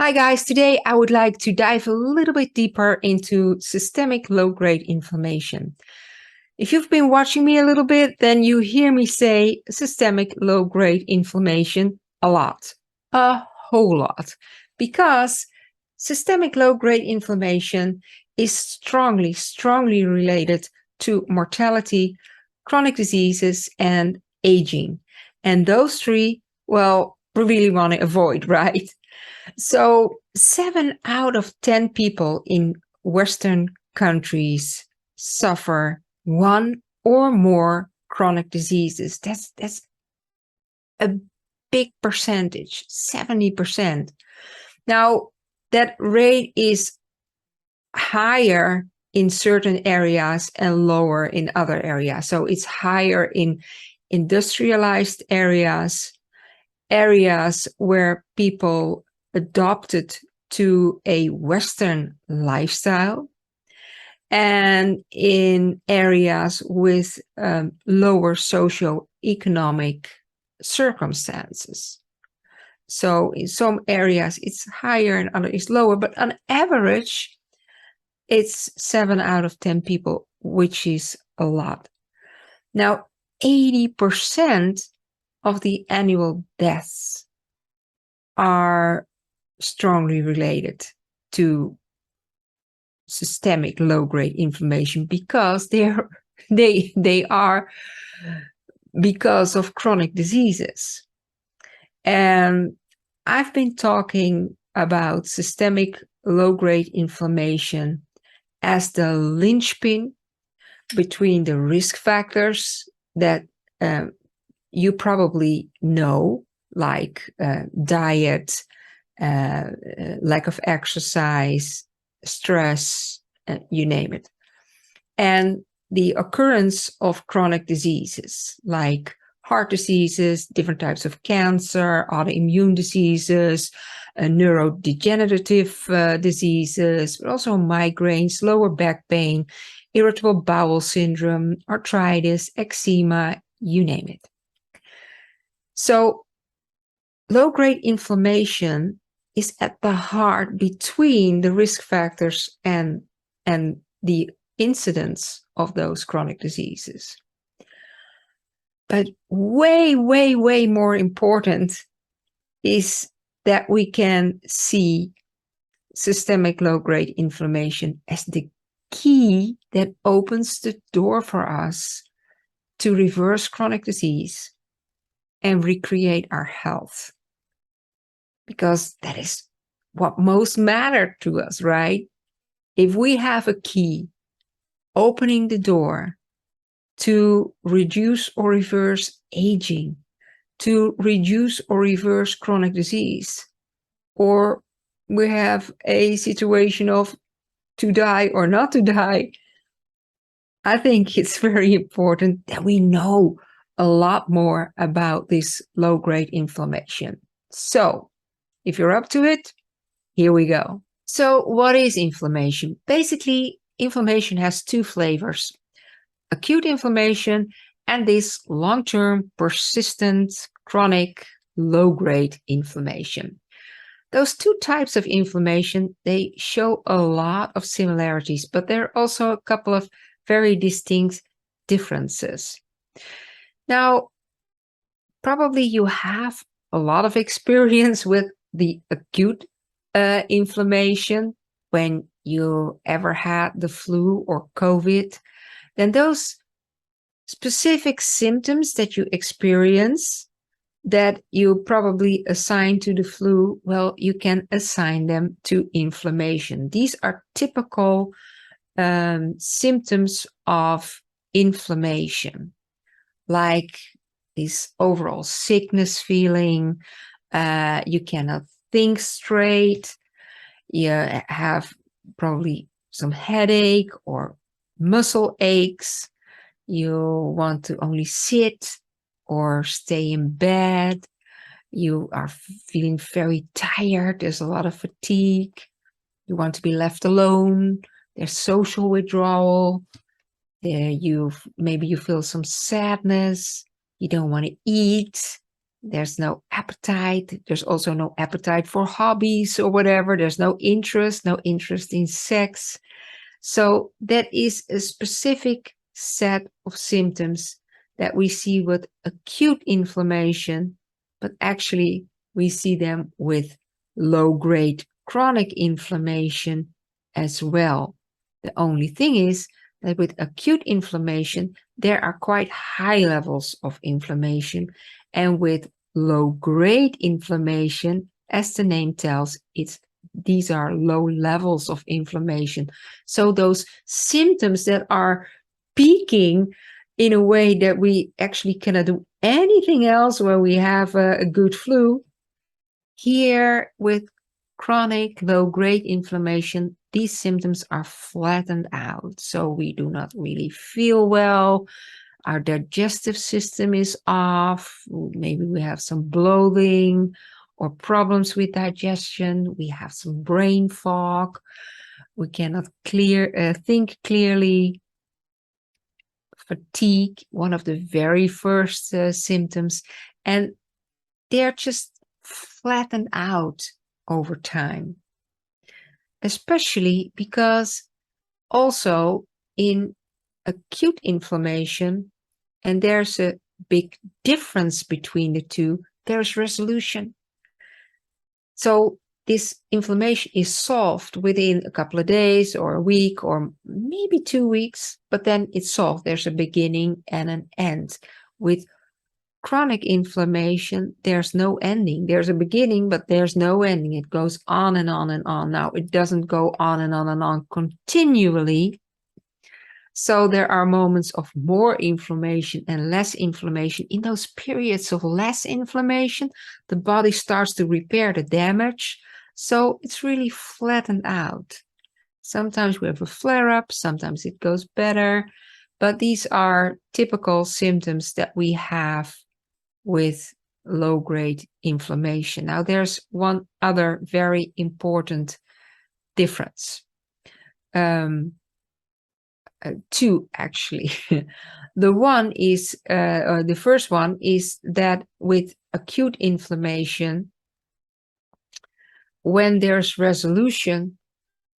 Hi guys, today I would like to dive a little bit deeper into systemic low-grade inflammation. If you've been watching me a little bit, then you hear me say systemic low-grade inflammation a lot, a whole lot, because systemic low-grade inflammation is strongly related to mortality, chronic diseases, and aging. And those three, well, we really want to avoid, right? So 7 out of 10 people in Western countries suffer one or more chronic diseases. That's a big percentage, 70%. Now, that rate is higher in certain areas and lower in other areas. So it's higher in industrialized areas where people adopted to a Western lifestyle, and in areas with lower socioeconomic circumstances. So in some areas it's higher and others it's lower, but on average it's 7 out of 10 people, which is a lot. Now, 80% of the annual deaths are strongly related to systemic low-grade inflammation because they are because of chronic diseases. And I've been talking about systemic low-grade inflammation as the linchpin between the risk factors that you probably know, like diet, lack of exercise, stress, you name it. And the occurrence of chronic diseases like heart diseases, different types of cancer, autoimmune diseases, neurodegenerative diseases, but also migraines, lower back pain, irritable bowel syndrome, arthritis, eczema, you name it. So low-grade inflammation is at the heart between the risk factors and the incidence of those chronic diseases. But way more important is that we can see systemic low-grade inflammation as the key that opens the door for us to reverse chronic disease and recreate our health. Because that is what most matter to us, right? If we have a key opening the door to reduce or reverse aging, to reduce or reverse chronic disease, or we have a situation of to die or not to die, I think it's very important that we know a lot more about this low-grade inflammation. So, if you're up to it, here we go. So what is inflammation? Basically, inflammation has two flavors: acute inflammation and this long-term, persistent, chronic, low-grade inflammation. Those two types of inflammation, they show a lot of similarities, but there are also a couple of very distinct differences. Now, probably you have a lot of experience with the acute inflammation when you ever had the flu or COVID. Then those specific symptoms that you experience that you probably assign to the flu, well, you can assign them to inflammation. These are typical symptoms of inflammation, like this overall sickness feeling, you cannot think straight, you have probably some headache or muscle aches, you want to only sit or stay in bed, you are feeling very tired, there's a lot of fatigue, you want to be left alone, there's social withdrawal, maybe you feel some sadness, you don't want to eat, There's no appetite. There's also no appetite for hobbies or whatever. There's no interest in sex. So that is a specific set of symptoms that we see with acute inflammation, but actually we see them with low-grade chronic inflammation as well. The only thing is that with acute inflammation, there are quite high levels of inflammation, and with low-grade inflammation, as the name tells, these are low levels of inflammation. So those symptoms that are peaking in a way that we actually cannot do anything else when we have a good flu, here with chronic low-grade inflammation, these symptoms are flattened out. So we do not really feel well. Our digestive system is off. Maybe we have some bloating or problems with digestion. We have some brain fog. We cannot think clearly. Fatigue, one of the very first symptoms. And they're just flattened out over time. Especially because also in acute inflammation, and there's a big difference between the two, there's resolution. So this inflammation is solved within a couple of days or a week or maybe 2 weeks, but then it's solved. There's a beginning and an end. With chronic inflammation, there's no ending. There's a beginning, but there's no ending. It goes on and on and on. Now, it doesn't go on and on and on continually. So there are moments of more inflammation and less inflammation. In those periods of less inflammation, the body starts to repair the damage. So it's really flattened out. Sometimes we have a flare-up, sometimes it goes better. But these are typical symptoms that we have with low-grade inflammation. Now, there's one other very important difference. Two, actually. The first one is that with acute inflammation, when there's resolution,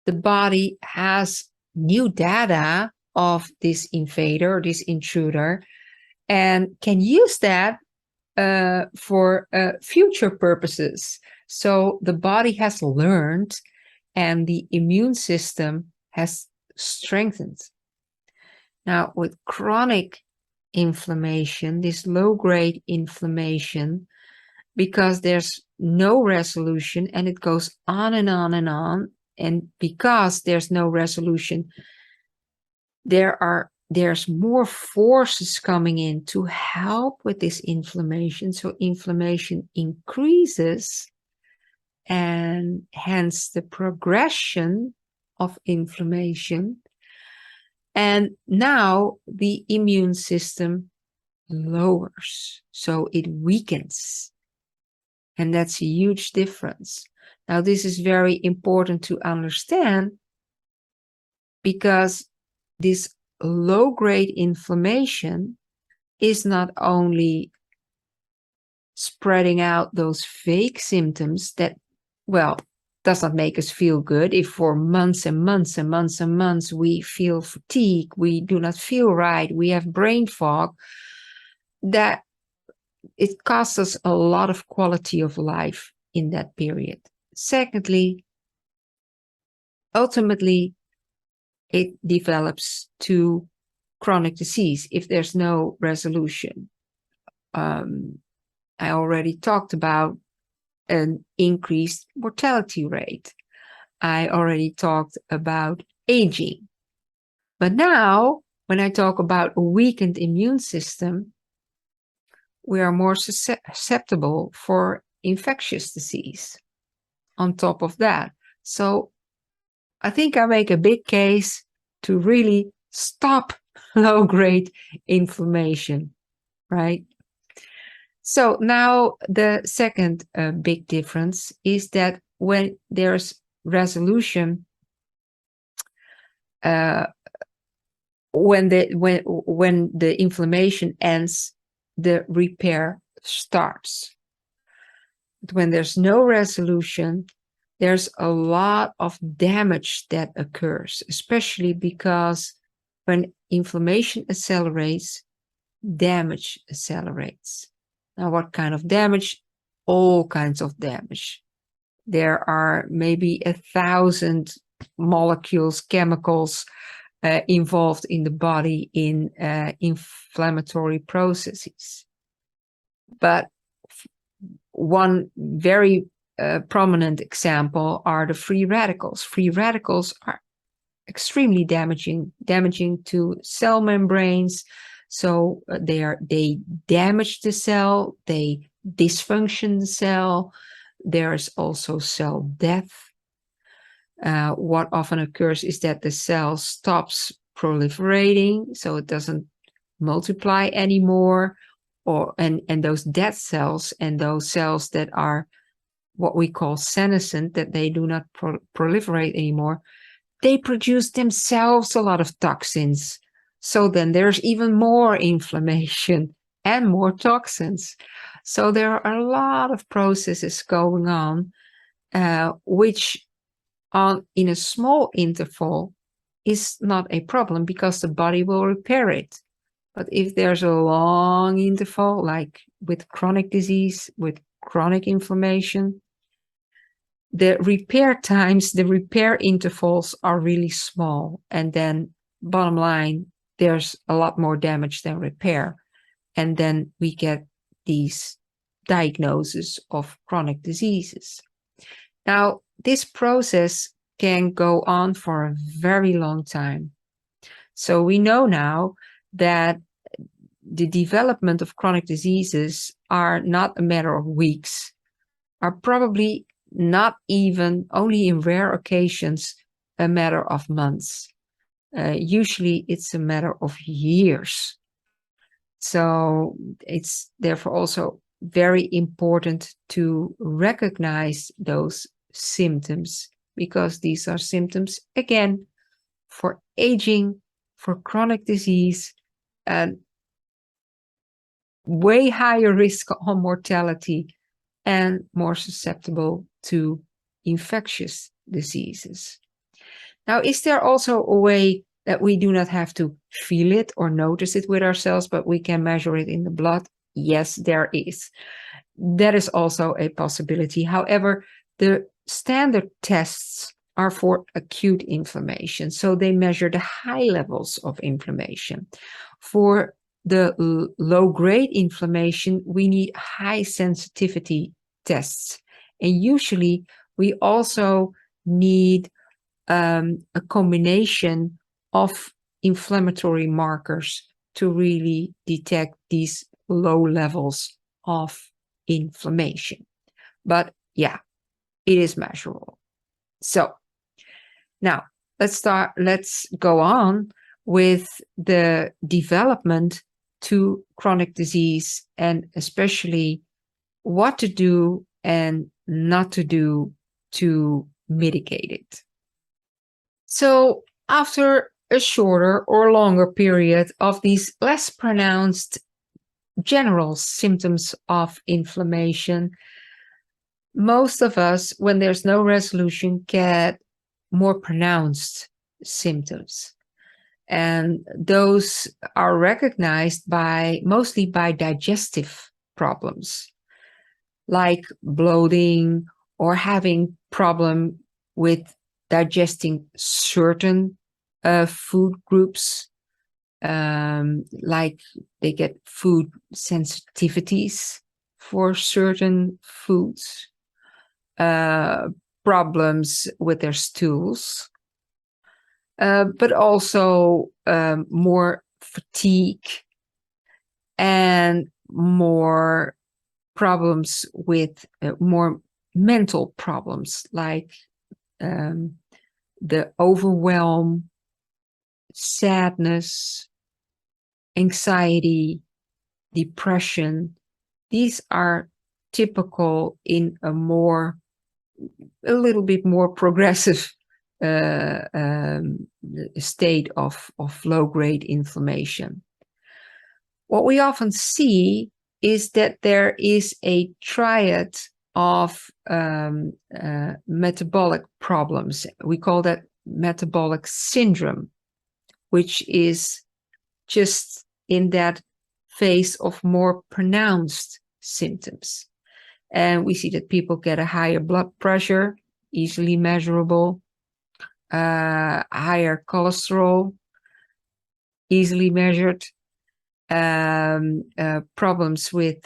the body has new data of this invader, this intruder, and can use that for future purposes. So the body has learned and the immune system has strengthened. Now, with chronic inflammation, this low-grade inflammation, because there's no resolution and it goes on and on and on, and because there's no resolution, there's more forces coming in to help with this inflammation. So inflammation increases, and hence the progression of inflammation. And now the immune system lowers, so it weakens. And that's a huge difference. Now, this is very important to understand because this low-grade inflammation is not only spreading out those fake symptoms that, well, does not make us feel good. If for months and months and months and months we feel fatigue, we do not feel right, we have brain fog, that it costs us a lot of quality of life in that period. Secondly, ultimately, it develops to chronic disease if there's no resolution. I already talked about an increased mortality rate. I already talked about aging. But now, when I talk about a weakened immune system, we are more susceptible for infectious disease on top of that. So I think I make a big case to really stop low-grade inflammation, right? So now the second big difference is that when there's resolution, when the inflammation ends, the repair starts. But when there's no resolution, there's a lot of damage that occurs, especially because when inflammation accelerates, damage accelerates. Now, what kind of damage? All kinds of damage. There are maybe 1,000 molecules, chemicals involved in the body in inflammatory processes. But one very prominent example are the free radicals. Free radicals are extremely damaging to cell membranes. So they damage the cell, they dysfunction the cell. There's also cell death. What often occurs is that the cell stops proliferating, so it doesn't multiply anymore, and those dead cells and those cells that are what we call senescent, that they do not proliferate anymore, they produce themselves a lot of toxins. So then there's even more inflammation and more toxins. So there are a lot of processes going on, which in a small interval is not a problem because the body will repair it. But if there's a long interval, like with chronic disease, with chronic inflammation, the repair times, the repair intervals are really small. And then bottom line, there's a lot more damage than repair. And then we get these diagnoses of chronic diseases. Now, this process can go on for a very long time. So we know now that the development of chronic diseases are not a matter of weeks, are probably not even, only in rare occasions, a matter of months. Usually it's a matter of years. So it's therefore also very important to recognize those symptoms, because these are symptoms, again, for aging, for chronic disease, and way higher risk on mortality and more susceptible to infectious diseases. Now, is there also a way that we do not have to feel it or notice it with ourselves, but we can measure it in the blood? Yes, there is. That is also a possibility. However, the standard tests are for acute inflammation, so they measure the high levels of inflammation. For the low-grade inflammation, we need high sensitivity tests. And usually we also need a combination of inflammatory markers to really detect these low levels of inflammation. But yeah, it is measurable. So now let's go on with the development to chronic disease, and especially what to do and not to do to mitigate it. So after a shorter or longer period of these less pronounced general symptoms of inflammation, most of us, when there's no resolution, get more pronounced symptoms. And those are recognized mostly by digestive problems, like bloating or having problem with digesting certain food groups, like they get food sensitivities for certain foods, problems with their stools, but also more fatigue and more problems with more mental problems, like the overwhelm, sadness, anxiety, depression. These are typical in a little bit more progressive state of low-grade inflammation. What we often see is that there is a triad of metabolic problems. We call that metabolic syndrome, which is just in that phase of more pronounced symptoms. And we see that people get a higher blood pressure, easily measurable, higher cholesterol, easily measured, problems with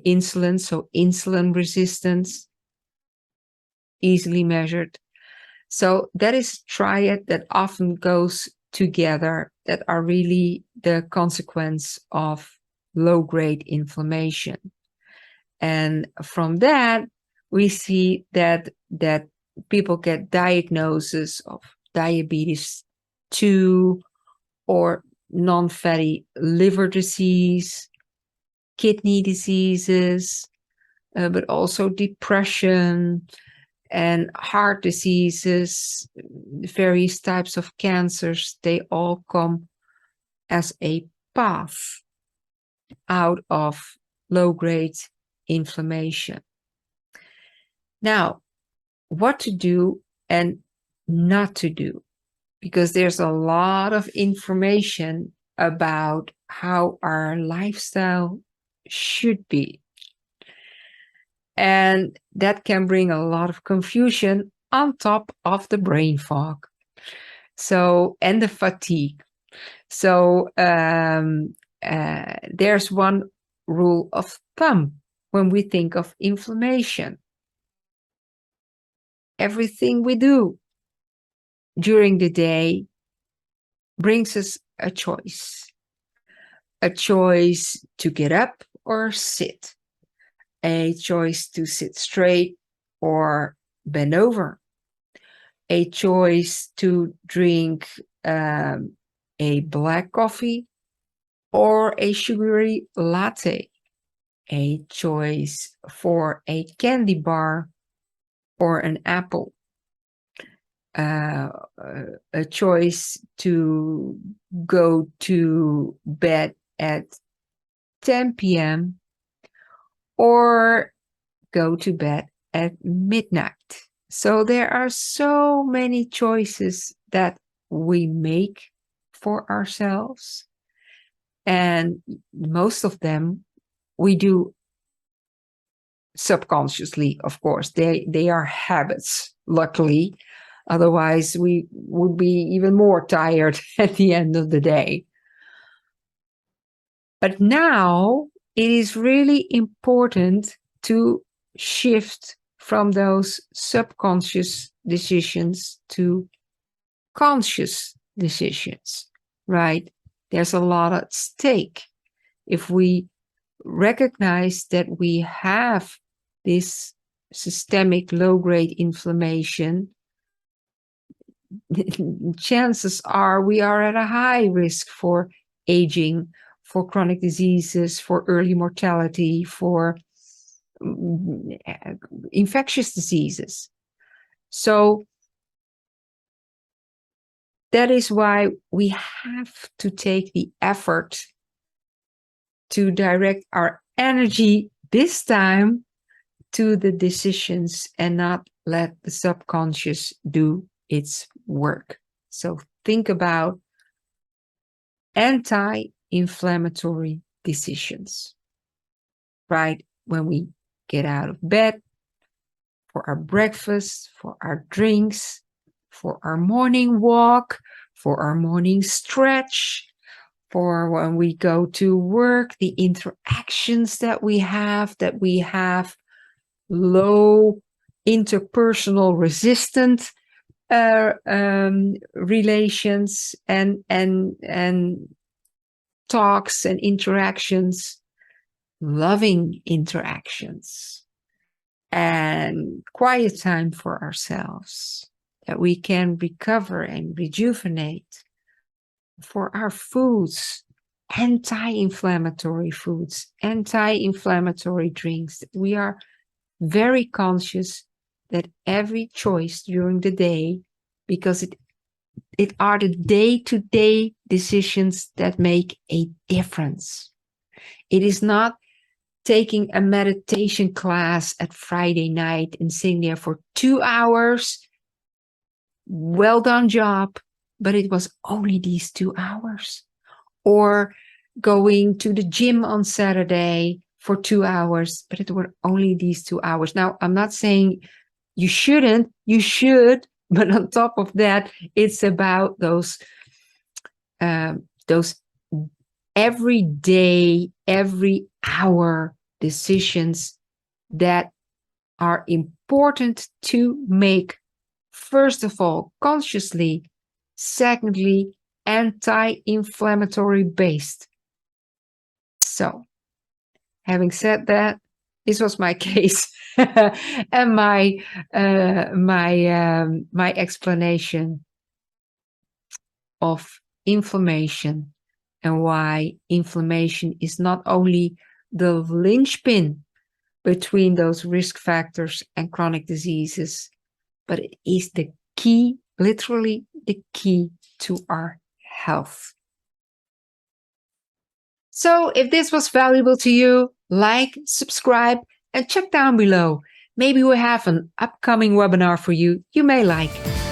insulin, so insulin resistance, easily measured. So that is a triad that often goes together, that are really the consequence of low-grade inflammation. And from that, we see that people get diagnosis of diabetes 2 or non-fatty liver disease, kidney diseases, but also depression and heart diseases, various types of cancers. They all come as a path out of low-grade inflammation. Now, what to do and not to do, because there's a lot of information about how our lifestyle should be. And that can bring a lot of confusion on top of the brain fog. So, and the fatigue. So there's one rule of thumb when we think of inflammation. Everything we do during the day brings us a choice to get up or sit, a choice to sit straight or bend over, a choice to drink a black coffee or a sugary latte, a choice for a candy bar or an apple, a choice to go to bed at 10 p.m. or go to bed at midnight. So there are so many choices that we make for ourselves, and most of them we do subconsciously, of course. They are habits, luckily. Otherwise, we would be even more tired at the end of the day. But now it is really important to shift from those subconscious decisions to conscious decisions, right? There's a lot at stake. If we recognize that we have this systemic low-grade inflammation, chances are we are at a high risk for aging, for chronic diseases, for early mortality, for infectious diseases. So that is why we have to take the effort to direct our energy this time to the decisions and not let the subconscious do its work. So think about anti-inflammatory decisions, right? When we get out of bed, for our breakfast, for our drinks, for our morning walk, for our morning stretch, for when we go to work, the interactions that we have low interpersonal resistant relations and talks and interactions, loving interactions, and quiet time for ourselves, that we can recover and rejuvenate. For our foods, anti-inflammatory foods, anti-inflammatory drinks. We are very conscious that every choice during the day, because it are the day-to-day decisions that make a difference. It is not taking a meditation class at Friday night and sitting there for 2 hours. Well done job, but it was only these 2 hours. Or going to the gym on Saturday for 2 hours, but it were only these 2 hours. Now, I'm not saying you shouldn't, you should, but on top of that, it's about those every day, every hour decisions that are important to make. First of all, consciously. Secondly, anti-inflammatory based. So, having said that, this was my case and my explanation of inflammation and why inflammation is not only the linchpin between those risk factors and chronic diseases, but it is the key, literally the key to our health. So if this was valuable to you, like, subscribe, and check down below. Maybe we have an upcoming webinar for you may like.